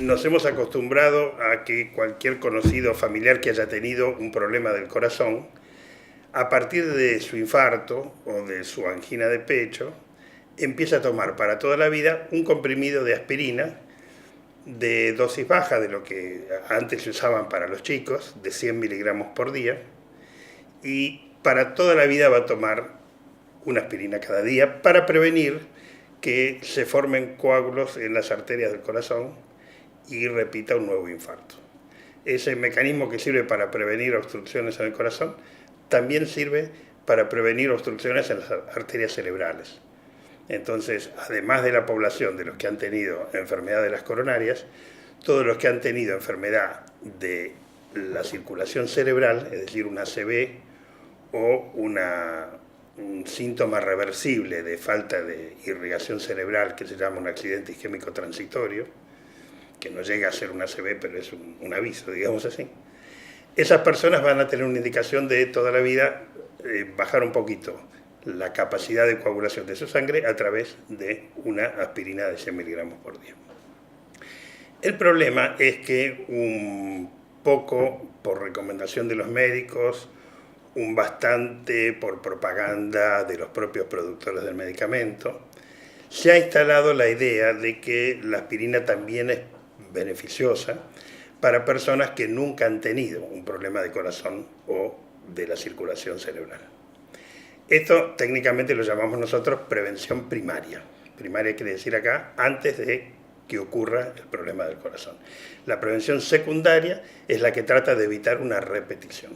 Nos hemos acostumbrado a que cualquier conocido familiar que haya tenido un problema del corazón, a partir de su infarto o de su angina de pecho, empieza a tomar para toda la vida un comprimido de aspirina de dosis baja de lo que antes se usaban para los chicos, de 100 miligramos por día, y para toda la vida va a tomar una aspirina cada día para prevenir que se formen coágulos en las arterias del corazón y repita un nuevo infarto. Ese mecanismo que sirve para prevenir obstrucciones en el corazón también sirve para prevenir obstrucciones en las arterias cerebrales. Entonces, además de la población de los que han tenido enfermedad de las coronarias, todos los que han tenido enfermedad de la circulación cerebral, es decir, una ACV o un síntoma reversible de falta de irrigación cerebral que se llama un accidente isquémico transitorio, que no llega a ser una ACV, pero es un aviso, digamos así. Esas personas van a tener una indicación de toda la vida bajar un poquito la capacidad de coagulación de su sangre a través de una aspirina de 100 miligramos por día. El problema es que un poco por recomendación de los médicos, un bastante por propaganda de los propios productores del medicamento, se ha instalado la idea de que la aspirina también es beneficiosa para personas que nunca han tenido un problema de corazón o de la circulación cerebral. Esto técnicamente lo llamamos nosotros prevención primaria. Primaria quiere decir acá antes de que ocurra el problema del corazón. La prevención secundaria es la que trata de evitar una repetición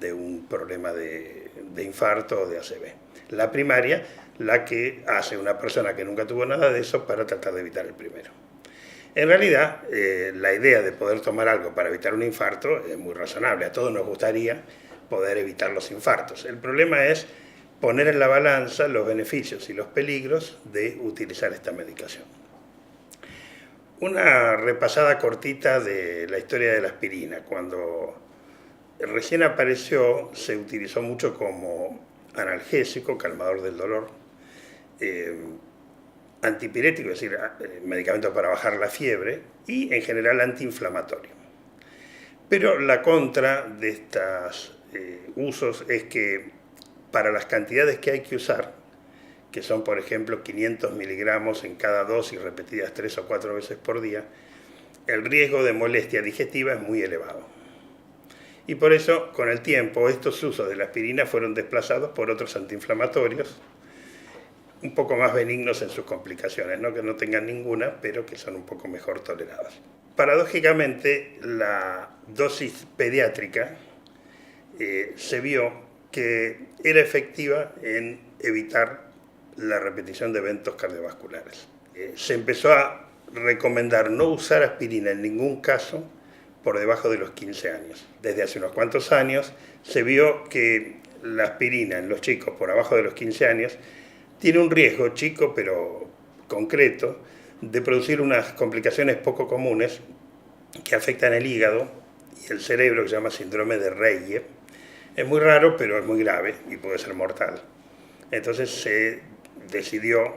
de un problema de infarto o de ACV. La primaria, la que hace una persona que nunca tuvo nada de eso para tratar de evitar el primero. En realidad, la idea de poder tomar algo para evitar un infarto es muy razonable. A todos nos gustaría poder evitar los infartos. El problema es poner en la balanza los beneficios y los peligros de utilizar esta medicación. Una repasada cortita de la historia de la aspirina. Cuando recién apareció, se utilizó mucho como analgésico, calmador del dolor, antipirético, es decir, medicamento para bajar la fiebre, y en general antiinflamatorio. Pero la contra de estos usos es que para las cantidades que hay que usar, que son por ejemplo 500 miligramos en cada dosis repetidas 3 o 4 veces por día, el riesgo de molestia digestiva es muy elevado. Y por eso, con el tiempo, estos usos de la aspirina fueron desplazados por otros antiinflamatorios, un poco más benignos en sus complicaciones, no que no tengan ninguna, pero que son un poco mejor toleradas. Paradójicamente, la dosis pediátrica se vio que era efectiva en evitar la repetición de eventos cardiovasculares. Se empezó a recomendar no usar aspirina en ningún caso por debajo de los 15 años. Desde hace unos cuantos años se vio que la aspirina en los chicos por abajo de los 15 años tiene un riesgo chico pero concreto de producir unas complicaciones poco comunes que afectan el hígado y el cerebro, que se llama síndrome de Reye. Es muy raro, pero es muy grave y puede ser mortal. Entonces se decidieron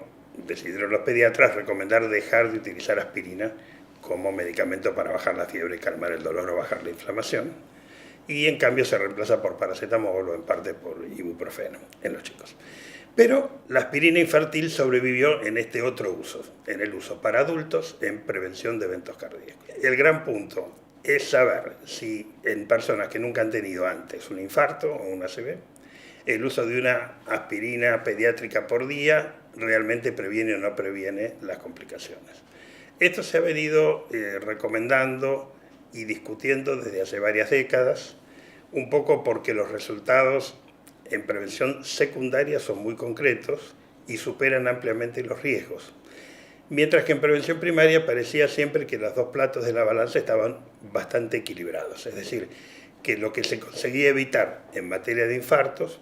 los pediatras recomendar dejar de utilizar aspirina como medicamento para bajar la fiebre, calmar el dolor o bajar la inflamación, y en cambio se reemplaza por paracetamol o en parte por ibuprofeno en los chicos. Pero la aspirina infantil sobrevivió en este otro uso, en el uso para adultos en prevención de eventos cardíacos. El gran punto es saber si en personas que nunca han tenido antes un infarto o una ACV, el uso de una aspirina pediátrica por día realmente previene o no previene las complicaciones. Esto se ha venido recomendando y discutiendo desde hace varias décadas, un poco porque los resultados en prevención secundaria son muy concretos y superan ampliamente los riesgos. Mientras que en prevención primaria parecía siempre que los dos platos de la balanza estaban bastante equilibrados. Es decir, que lo que se conseguía evitar en materia de infartos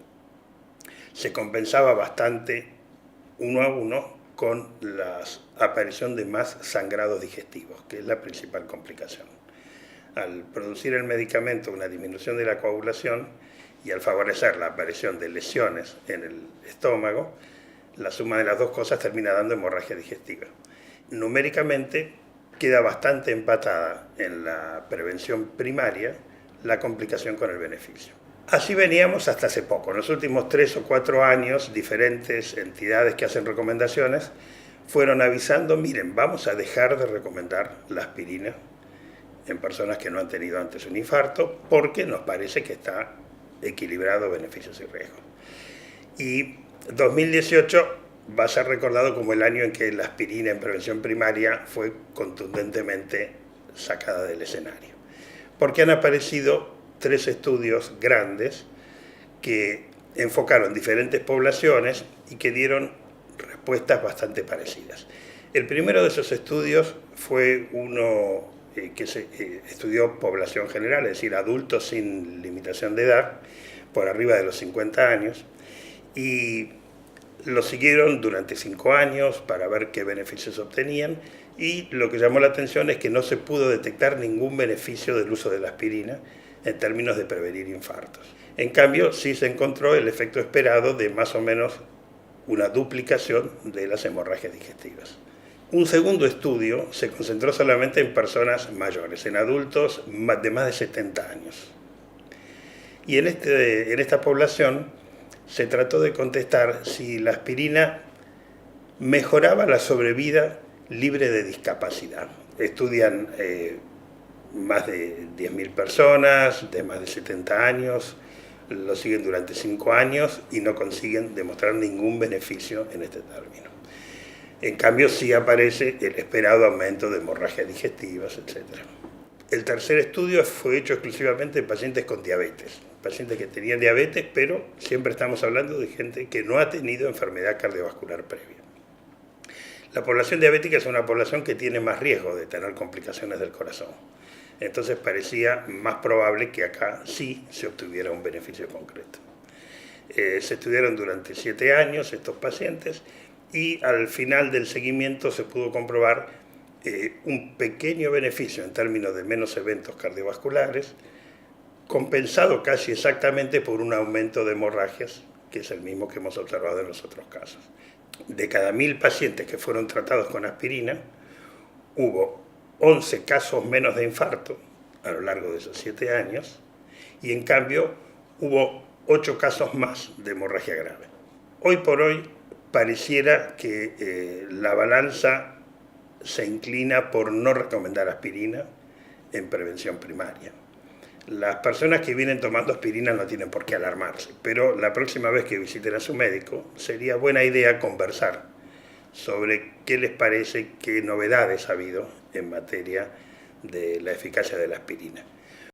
se compensaba bastante uno a uno con la aparición de más sangrados digestivos, que es la principal complicación. Al producir el medicamento una disminución de la coagulación y al favorecer la aparición de lesiones en el estómago, la suma de las dos cosas termina dando hemorragia digestiva. Numéricamente queda bastante empatada en la prevención primaria la complicación con el beneficio. Así veníamos hasta hace poco. En los últimos 3 o 4 años, diferentes entidades que hacen recomendaciones fueron avisando, miren, vamos a dejar de recomendar la aspirina en personas que no han tenido antes un infarto porque nos parece que está equilibrado beneficios y riesgos. Y 2018 va a ser recordado como el año en que la aspirina en prevención primaria fue contundentemente sacada del escenario, porque han aparecido 3 estudios grandes que enfocaron diferentes poblaciones y que dieron respuestas bastante parecidas. El primero de esos estudios fue uno que se estudió población general, es decir, adultos sin limitación de edad, por arriba de los 50 años, y lo siguieron durante 5 años para ver qué beneficios obtenían, y lo que llamó la atención es que no se pudo detectar ningún beneficio del uso de la aspirina en términos de prevenir infartos. En cambio, sí se encontró el efecto esperado de más o menos una duplicación de las hemorragias digestivas. Un segundo estudio se concentró solamente en personas mayores, en adultos de más de 70 años. Y en esta población se trató de contestar si la aspirina mejoraba la sobrevida libre de discapacidad. Estudian más de 10.000 personas de más de 70 años, lo siguen durante 5 años y no consiguen demostrar ningún beneficio en este término. En cambio, sí aparece el esperado aumento de hemorragias digestivas, etc. El tercer estudio fue hecho exclusivamente en pacientes con diabetes, pacientes que tenían diabetes, pero siempre estamos hablando de gente que no ha tenido enfermedad cardiovascular previa. La población diabética es una población que tiene más riesgo de tener complicaciones del corazón. Entonces parecía más probable que acá sí se obtuviera un beneficio concreto. Se estudiaron durante 7 años estos pacientes y al final del seguimiento se pudo comprobar un pequeño beneficio en términos de menos eventos cardiovasculares, compensado casi exactamente por un aumento de hemorragias, que es el mismo que hemos observado en los otros casos. De cada 1.000 pacientes que fueron tratados con aspirina, hubo 11 casos menos de infarto a lo largo de esos 7 años, y en cambio hubo 8 casos más de hemorragia grave. Hoy por hoy pareciera que la balanza se inclina por no recomendar aspirina en prevención primaria. Las personas que vienen tomando aspirina no tienen por qué alarmarse, pero la próxima vez que visiten a su médico sería buena idea conversar sobre qué les parece, qué novedades ha habido en materia de la eficacia de la aspirina.